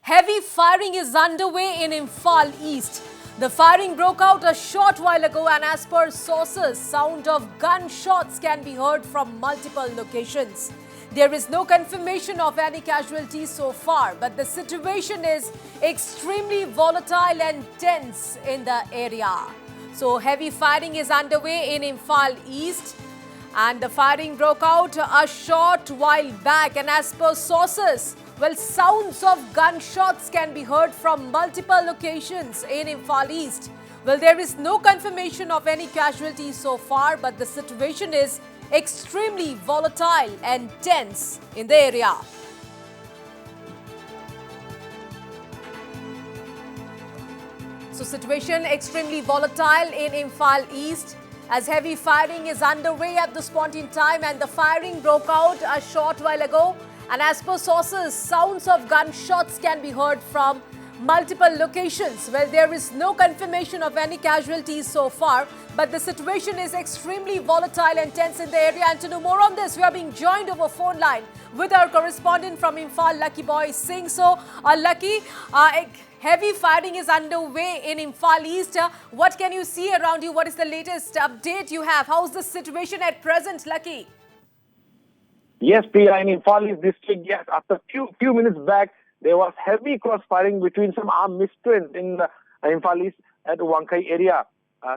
Heavy firing is underway in Imphal East. The firing broke out a short while ago, and as per sources, sound of gunshots can be heard from multiple locations. There is no confirmation of any casualties so far, but the situation is extremely volatile and tense in the area. So heavy firing is underway in Imphal East, and the firing broke out a short while back, and as per sources, well, sounds of gunshots can be heard from multiple locations in Imphal East. Well, there is no confirmation of any casualties so far, but the situation is extremely volatile and tense in the area. So, situation extremely volatile in Imphal East as heavy firing is underway at this point in time, and the firing broke out a short while ago. And as per sources, sounds of gunshots can be heard from multiple locations. Well, there is no confirmation of any casualties so far, but the situation is extremely volatile and tense in the area. And to know more on this, we are being joined over phone line with our correspondent from Imphal, Lucky Boy Singh. So, Lucky, heavy firing is underway in Imphal East. What can you see around you? What is the latest update you have? How is the situation at present, Lucky? Yes, Priya, in Imphal East district, yes, after few minutes back, there was heavy cross-firing between some armed miscreants in Imphal East at the Wankai area.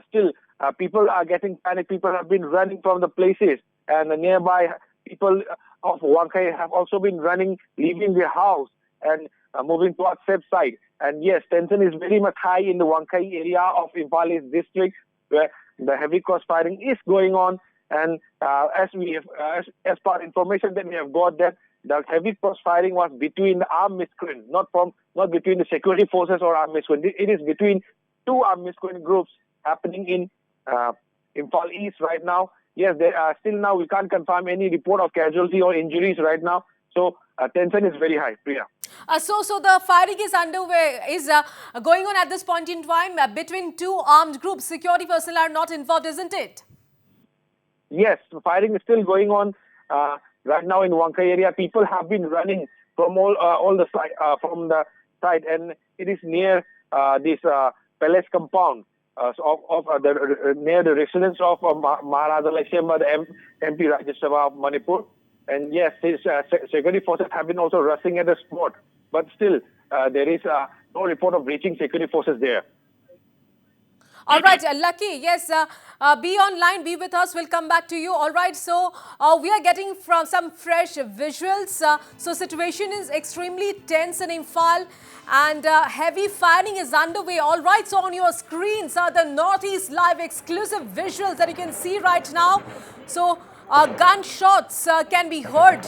Still, people are getting panicked. People have been running from the places, and the nearby people of Wankai have also been running, leaving their house and moving towards safe side. And yes, tension is very much high in the Wankai area of Imphal East district, where the heavy cross-firing is going on. And as per information that we have got, that the heavy cross-firing was between the armed miscreants, not between the security forces or armed miscreants. It is between two armed miscreant groups happening in Imphal East right now. Yes, there are still now we can't confirm any report of casualty or injuries right now. So tension is very high, Priya. So the firing is underway, is going on at this point in time between two armed groups. Security personnel are not involved, isn't it? Yes, firing is still going on right now in Wankai area. People have been running from all the side from the side, and it is near this palace compound near the residence of Maharaja Laishema, the MP Rajya Sabha of Manipur. And yes, his security forces have been also rushing at the spot, but still there is no report of reaching security forces there. All right, Lucky, yes, be online, be with us. We'll come back to you. All right, so we are getting from some fresh visuals. So situation is extremely tense in Imphal, and heavy firing is underway. All right, so on your screens are the Northeast Live exclusive visuals that you can see right now. So gunshots can be heard.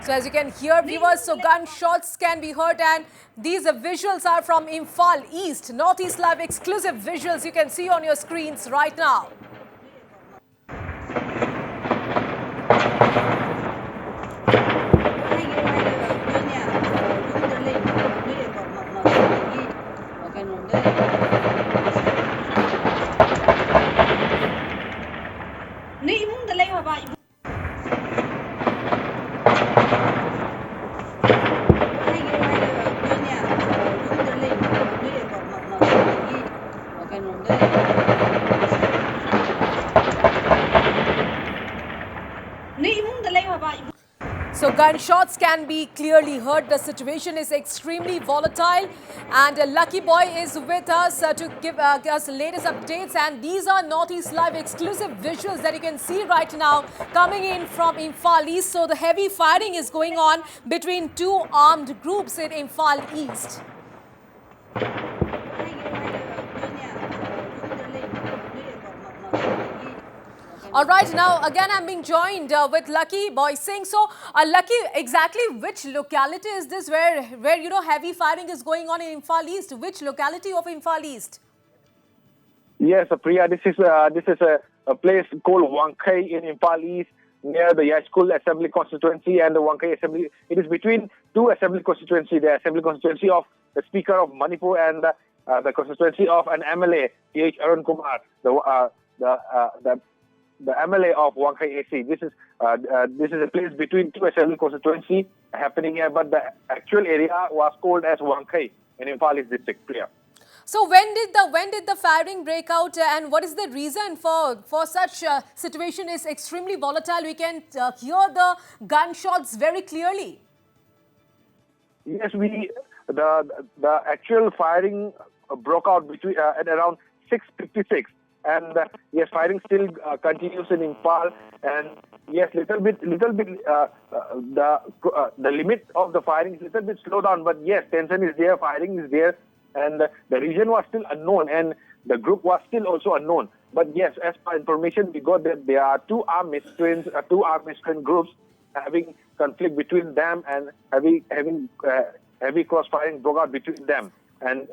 So as you can hear, viewers, so gunshots can be heard, and these visuals are from Imphal East. Northeast Live exclusive visuals you can see on your screens right now. So gunshots can be clearly heard. The situation is extremely volatile, and Lucky Boy is with us to give us latest updates. And these are Northeast Live exclusive visuals that you can see right now coming in from Imphal East. So the heavy firing is going on between two armed groups in Imphal East. All right, now again I'm being joined with Lucky Boy Singh. So Lucky, exactly which locality is this where heavy firing is going on in Imphal East? Which locality of Imphal East? Yes, Priya, this is a place called Wankai in Imphal East, near the Yashkul Assembly Constituency and the Wankai Assembly. It is between two Assembly constituency, the Assembly constituency of the Speaker of Manipur and the constituency of an MLA, T.H. Arun Kumar, the MLA of Wankai AC. This is This is a place between two assembly constituency happening here, but the actual area was called as Wankai in Imphal East district. Priya. So when did the firing break out, and what is the reason for such situation? Is extremely volatile. We can hear the gunshots very clearly. Yes, the actual firing broke out between at around 6:56, and yes, firing still continues in Imphal, and yes, little bit the limit of the firing is little bit slowed down, but yes, tension is there, firing is there, and the region was still unknown, and the group was still also unknown. But yes, as per information we got that there are two armed miscreant groups having conflict between them, and heavy cross-firing broke out between them. And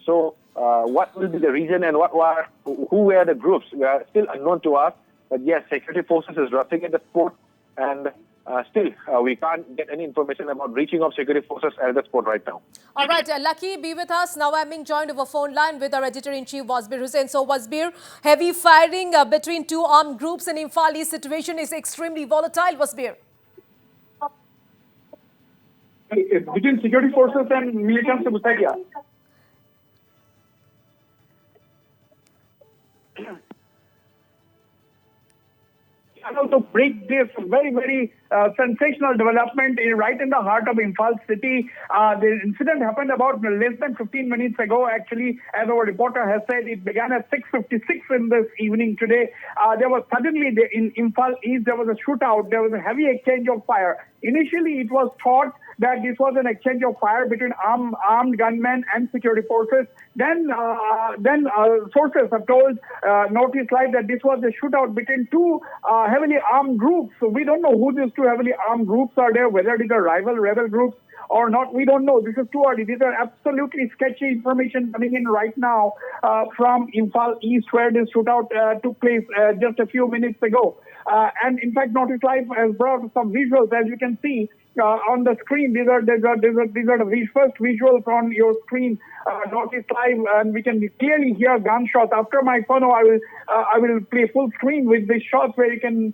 so, what will be the reason and who were the groups? We are still unknown to us. But yes, security forces is rushing at the spot, and still we can't get any information about reaching of security forces at the spot right now. All right, Lucky, be with us. Now I'm being joined over phone line with our editor-in-chief, Wasbir Hussain. So, Wasbir, heavy firing between two armed groups in Imphal East situation is extremely volatile, Wasbir. Between security forces and militants of Musaidia. To break this very sensational development right in the heart of Imphal city. The incident happened about less than 15 minutes ago. Actually, as our reporter has said, it began at 6:56 in this evening today. There was suddenly, in Imphal East, there was a shootout. There was a heavy exchange of fire. Initially, it was thought that this was an exchange of fire between armed gunmen and security forces. Then sources have told Notice Live that this was a shootout between two heavily armed groups. So we don't know who these two heavily armed groups are there, whether these are rival rebel groups or not. We don't know. This is too early. These are absolutely sketchy information coming in right now from Imphal East, where this shootout took place just a few minutes ago. And in fact, Notice Live has brought some visuals, as you can see on the screen. These are the first visuals on your screen, Notice Live, and we can clearly hear gunshots. After my phono, I will play full screen with these shots where you can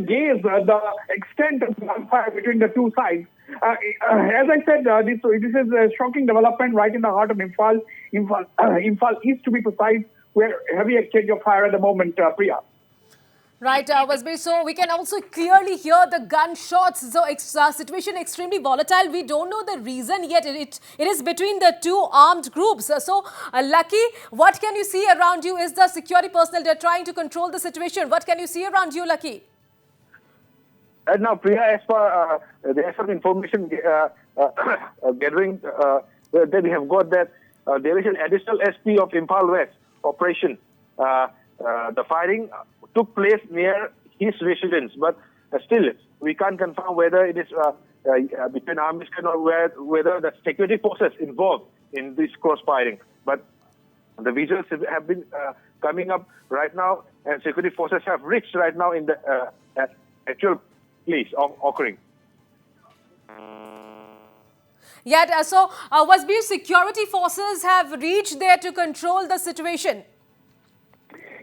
gaze the extent of gunfire between the two sides. As I said, this is a shocking development right in the heart of Imphal East, to be precise, where heavy exchange of fire at the moment, Priya. Right, Wasbir. So we can also clearly hear the gunshots. So situation extremely volatile. We don't know the reason yet. It is between the two armed groups. So Lucky, what can you see around you? Is the security personnel, they're trying to control the situation? What can you see around you, Lucky? And now, Priya, as per there's some information gathering that we have got that there is an additional SP of Imphal West operation. The firing took place near his residence, but still we can't confirm whether it is between armed or whether the security forces involved in this cross-firing. But the visuals have been coming up right now, and security forces have reached right now in the actual place of occurring. Yeah, so Wasbir, security forces have reached there to control the situation.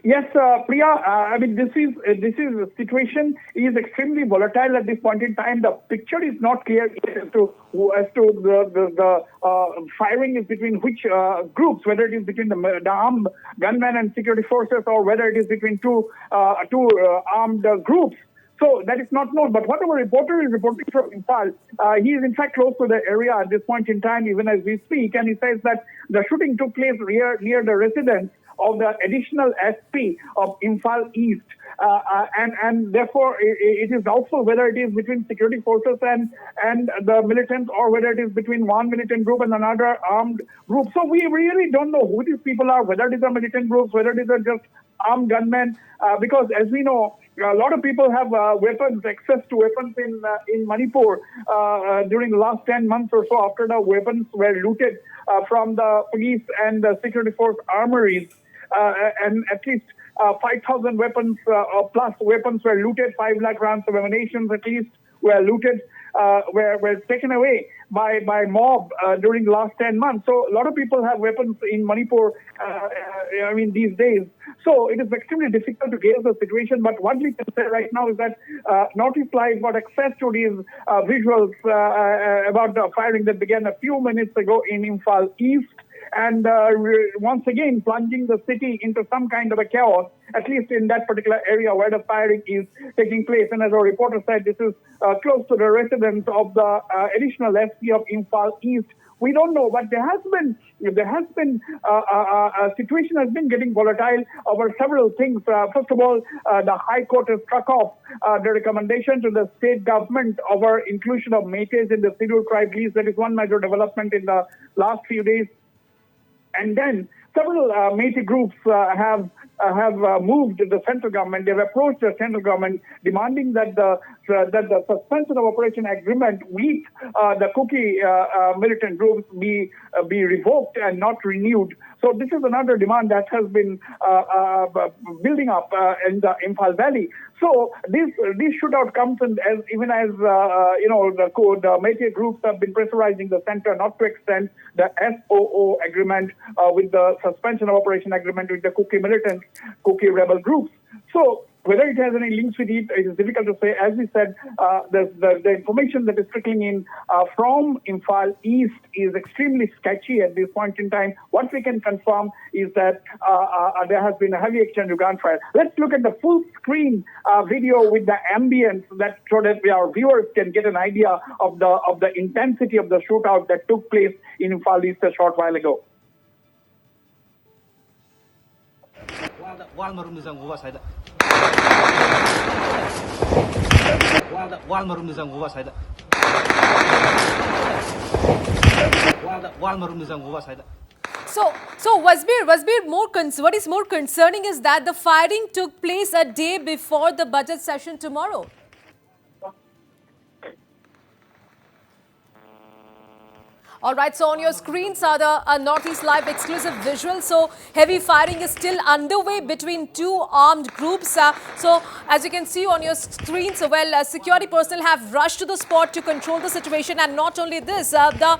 Yes, Priya. I mean, this situation is extremely volatile at this point in time. The picture is not clear as to the firing is between which groups, whether it is between the armed gunmen and security forces, or whether it is between two armed groups. So that is not known. But what our reporter is reporting from Imphal, he is in fact close to the area at this point in time, even as we speak, and he says that the shooting took place near the residence of the additional SP of Imphal East. And therefore, it is doubtful whether it is between security forces and the militants, or whether it is between one militant group and another armed group. So we really don't know who these people are, whether these are militant groups, whether these are just armed gunmen, because as we know, a lot of people have weapons, access to weapons in Manipur during the last 10 months or so, after the weapons were looted from the police and the security force armories. And at least 5,000 weapons plus weapons were looted, 5 lakh rounds of ammunition at least were looted, were taken away. by mob during the last 10 months. So a lot of people have weapons in Manipur, these days. So it is extremely difficult to gauge the situation. But what we can say right now is that Northeast Live got access to these visuals about the firing that began a few minutes ago in Imphal East. And once again, plunging the city into some kind of a chaos, at least in that particular area where the firing is taking place. And as our reporter said, this is close to the residence of the additional SP of Imphal East. We don't know, but there has been a situation has been getting volatile over several things. First of all, the High Court has struck off the recommendation to the state government over inclusion of Métis in the scheduled tribe list. That is one major development in the last few days. And then several Métis groups have moved the central government. They have approached the central government demanding that the suspension of operation agreement with the Kuki militant groups be revoked and not renewed. So this is another demand that has been building up in the Imphal Valley. So this shootout comes in even as the Métis groups have been pressurizing the center not to extend the SOO agreement with the suspension of operation agreement with the Kuki militant, Kuki rebel groups. So whether it has any links with it, it is difficult to say. As we said, the information that is trickling in from Imphal East is extremely sketchy at this point in time. What we can confirm is that there has been a heavy exchange of gunfire. Let's look at the full screen video with the ambience so that our viewers can get an idea of the intensity of the shootout that took place in Imphal East a short while ago. So Wasbir, what is more concerning is that the firing took place a day before the budget session tomorrow. All right, so on your screens are the Northeast Live exclusive visuals. So heavy firing is still underway between two armed groups. So as you can see on your screens, security personnel have rushed to the spot to control the situation. And not only this, the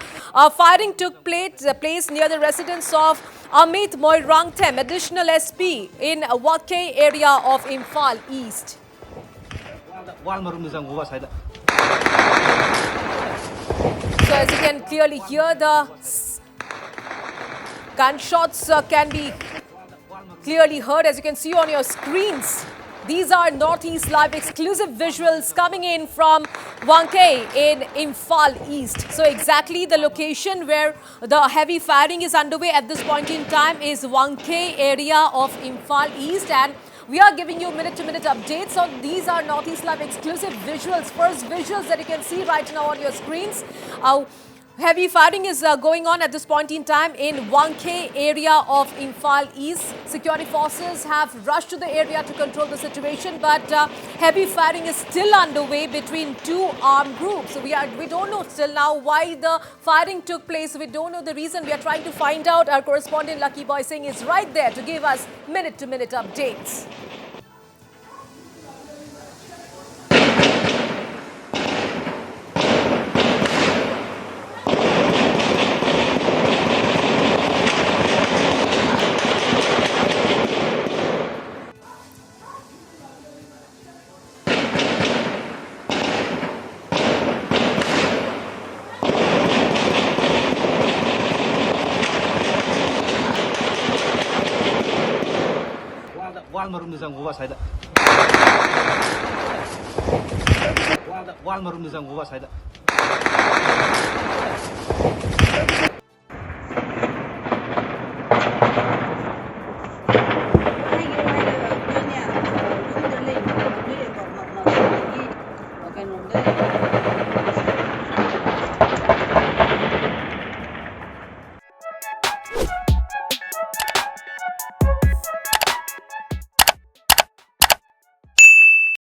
firing took place near the residence of Amit Moirangthem, additional SP in Wake area of Imphal East. So as you can clearly hear, the gunshots can be clearly heard. As you can see on your screens, these are Northeast Live exclusive visuals coming in from Wangkei in Imphal East. So exactly the location where the heavy firing is underway at this point in time is Wangkei area of Imphal East, and we are giving you minute-to-minute updates. So these are Northeast Live exclusive visuals. First visuals that you can see right now on your screens. Heavy firing is going on at this point in time in Wangkei area of Imphal East. Security forces have rushed to the area to control the situation, but heavy firing is still underway between two armed groups. So we don't know still now why the firing took place. We don't know the reason. We are trying to find out. Our correspondent Lucky Boy Singh is right there to give us minute-to-minute updates. Okay,